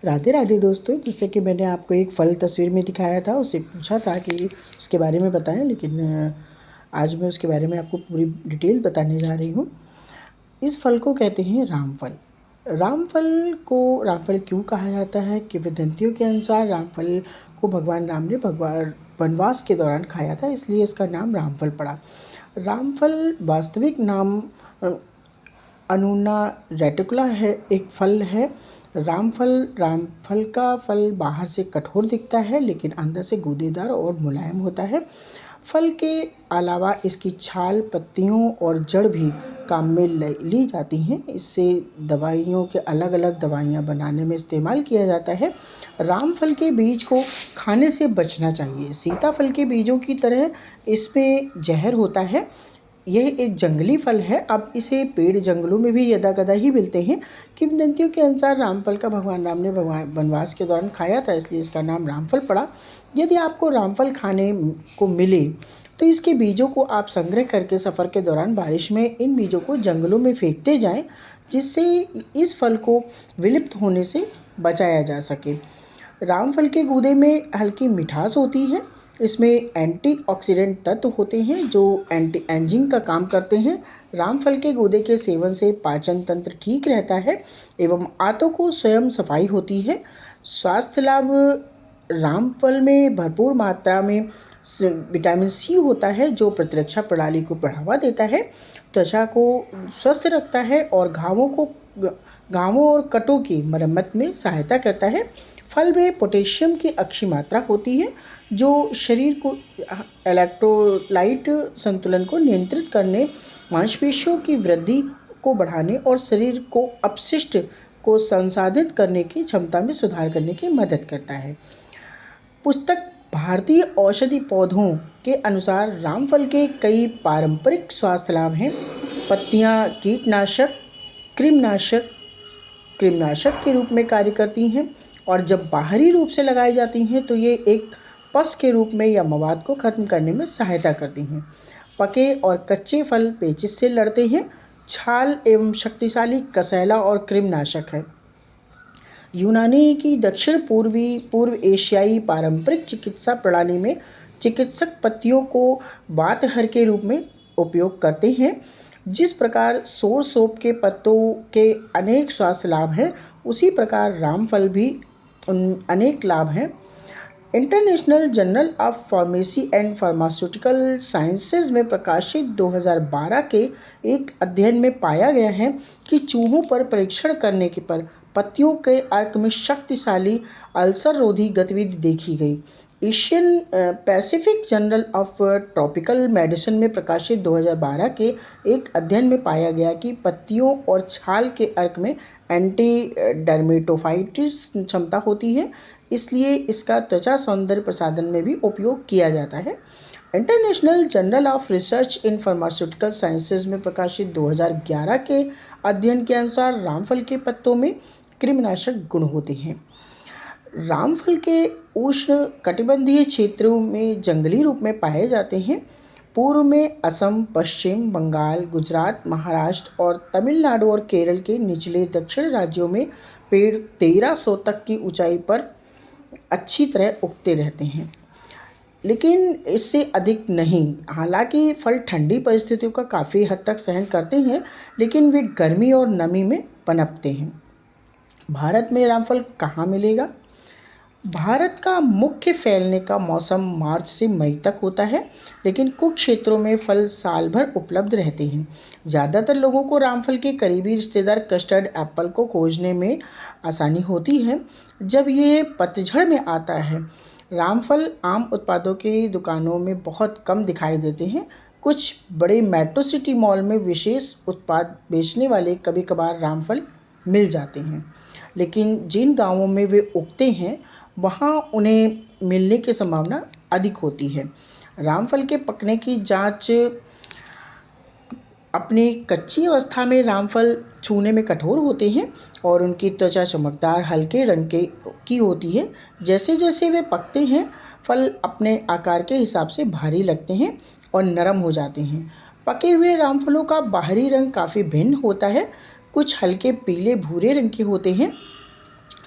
राधे राधे दोस्तों। जैसे कि मैंने आपको एक फल तस्वीर में दिखाया था, उससे पूछा था कि उसके बारे में बताएं, लेकिन आज मैं उसके बारे में आपको पूरी डिटेल बताने जा रही हूँ। इस फल को कहते हैं रामफल। रामफल क्यों कहा जाता है? किंवदंतियों के अनुसार रामफल को भगवान राम ने भगवान वनवास के दौरान खाया था, इसलिए इसका नाम रामफल पड़ा। रामफल वास्तविक नाम अनूना रेटिकुला है, एक फल है। रामफल का फल बाहर से कठोर दिखता है, लेकिन अंदर से गूदेदार और मुलायम होता है। फल के अलावा इसकी छाल, पत्तियों और जड़ भी काम में ली जाती हैं। इससे दवाइयों के अलग अलग दवाइयाँ बनाने में इस्तेमाल किया जाता है। रामफल के बीज को खाने से बचना चाहिए। सीताफल के बीजों की तरह इसमें जहर होता है। यह एक जंगली फल है। अब इसे पेड़ जंगलों में भी यदाकदा ही मिलते हैं। किंवदंतियों के अनुसार रामफल का भगवान राम ने वनवास के दौरान खाया था, इसलिए इसका नाम रामफल पड़ा। यदि आपको रामफल खाने को मिले तो इसके बीजों को आप संग्रह करके सफ़र के दौरान बारिश में इन बीजों को जंगलों में फेंकते जाएं, जिससे इस फल को विलुप्त होने से बचाया जा सके। रामफल के गूदे में हल्की मिठास होती है। इसमें एंटीऑक्सीडेंट तत्व होते हैं जो एंटी एजिंग का काम करते हैं। रामफल के गूदे के सेवन से पाचन तंत्र ठीक रहता है एवं आंतों को स्वयं सफाई होती है। स्वास्थ्य लाभ: रामफल में भरपूर मात्रा में विटामिन सी होता है, जो प्रतिरक्षा प्रणाली को बढ़ावा देता है, त्वचा को स्वस्थ रखता है और घावों और कटों की मरम्मत में सहायता करता है। फल में पोटेशियम की अच्छी मात्रा होती है, जो शरीर को इलेक्ट्रोलाइट संतुलन को नियंत्रित करने, मांसपेशियों की वृद्धि को बढ़ाने और शरीर को अपशिष्ट को संसाधित करने की क्षमता में सुधार करने की मदद करता है। पुस्तक भारतीय औषधि पौधों के अनुसार रामफल के कई पारंपरिक स्वास्थ्य लाभ हैं। पत्तियां कीटनाशक, कृमिनाशक के रूप में कार्य करती हैं और जब बाहरी रूप से लगाई जाती हैं तो ये एक पस के रूप में या मवाद को खत्म करने में सहायता करती हैं। पके और कच्चे फल पेचिश से लड़ते हैं। छाल एवं शक्तिशाली कसैला और कृमिनाशक है। यूनानी की पूर्व एशियाई पारंपरिक चिकित्सा प्रणाली में चिकित्सक पत्तियों को वातहर के रूप में उपयोग करते हैं। जिस प्रकार सोरसोप के पत्तों के अनेक स्वास्थ्य लाभ हैं, उसी प्रकार रामफल भी उन अनेक लाभ हैं। International journal of pharmacy and pharmaceutical sciences में प्रकाशित 2012 के एक अध्ययन में पाया गया है कि चूहों पर परीक्षण करने के पर पत्तियों के अर्क में शक्तिशाली अल्सर रोधी गतिविधि देखी गई। Asian Pacific journal of tropical medicine में प्रकाशित 2012 के एक अध्ययन में पाया गया कि पत्तियों और छाल के अर्क में एंटी डर्मेटोफाइटिस क्षमता होती है, इसलिए इसका त्वचा सौंदर्य प्रसाधन में भी उपयोग किया जाता है। International journal of research in pharmaceutical sciences में प्रकाशित 2011 के अध्ययन के अनुसार रामफल के पत्तों में कृमिनाशक गुण होते हैं। रामफल के उष्ण कटिबंधीय क्षेत्रों में जंगली रूप में पाए जाते हैं। पूर्व में असम, पश्चिम बंगाल, गुजरात, महाराष्ट्र और तमिलनाडु और केरल के निचले दक्षिण राज्यों में पेड़ 1300 तक की ऊंचाई पर अच्छी तरह उगते रहते हैं, लेकिन इससे अधिक नहीं। हालांकि फल ठंडी परिस्थितियों का काफ़ी हद तक सहन करते हैं, लेकिन वे गर्मी और नमी में पनपते हैं। भारत में रामफल कहाँ मिलेगा? भारत का मुख्य फैलने का मौसम मार्च से मई तक होता है, लेकिन कुछ क्षेत्रों में फल साल भर उपलब्ध रहते हैं। ज़्यादातर लोगों को रामफल के करीबी रिश्तेदार कस्टर्ड एप्पल को खोजने में आसानी होती है जब ये पतझड़ में आता है। रामफल आम उत्पादों की दुकानों में बहुत कम दिखाई देते हैं। कुछ बड़े मेट्रो सिटी मॉल में विशेष उत्पाद बेचने वाले कभी कभार रामफल मिल जाते हैं, लेकिन जिन गांवों में वे उगते हैं वहाँ उन्हें मिलने की संभावना अधिक होती है। रामफल के पकने की जांच: अपनी कच्ची अवस्था में रामफल छूने में कठोर होते हैं और उनकी त्वचा चमकदार हल्के रंग की होती है। जैसे जैसे वे पकते हैं, फल अपने आकार के हिसाब से भारी लगते हैं और नरम हो जाते हैं। पके हुए रामफलों का बाहरी रंग काफ़ी भिन्न होता है। कुछ हल्के पीले भूरे रंग के होते हैं,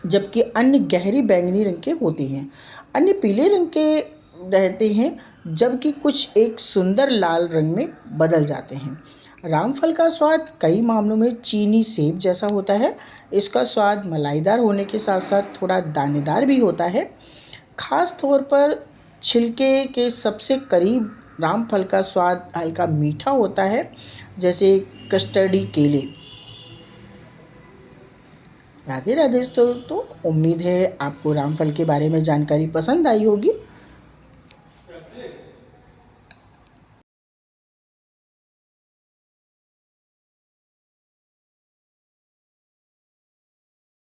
जबकि अन्य गहरी बैंगनी रंग के होते हैं। अन्य पीले रंग के रहते हैं, जबकि कुछ एक सुंदर लाल रंग में बदल जाते हैं। रामफल का स्वाद कई मामलों में चीनी सेब जैसा होता है। इसका स्वाद मलाईदार होने के साथ साथ थोड़ा दानेदार भी होता है। खास तौर पर छिलके के सबसे करीब रामफल का स्वाद हल्का मीठा होता है, जैसे कस्टर्डी केले। राधे राधे दोस्तों, उम्मीद है आपको रामफल के बारे में जानकारी पसंद आई होगी।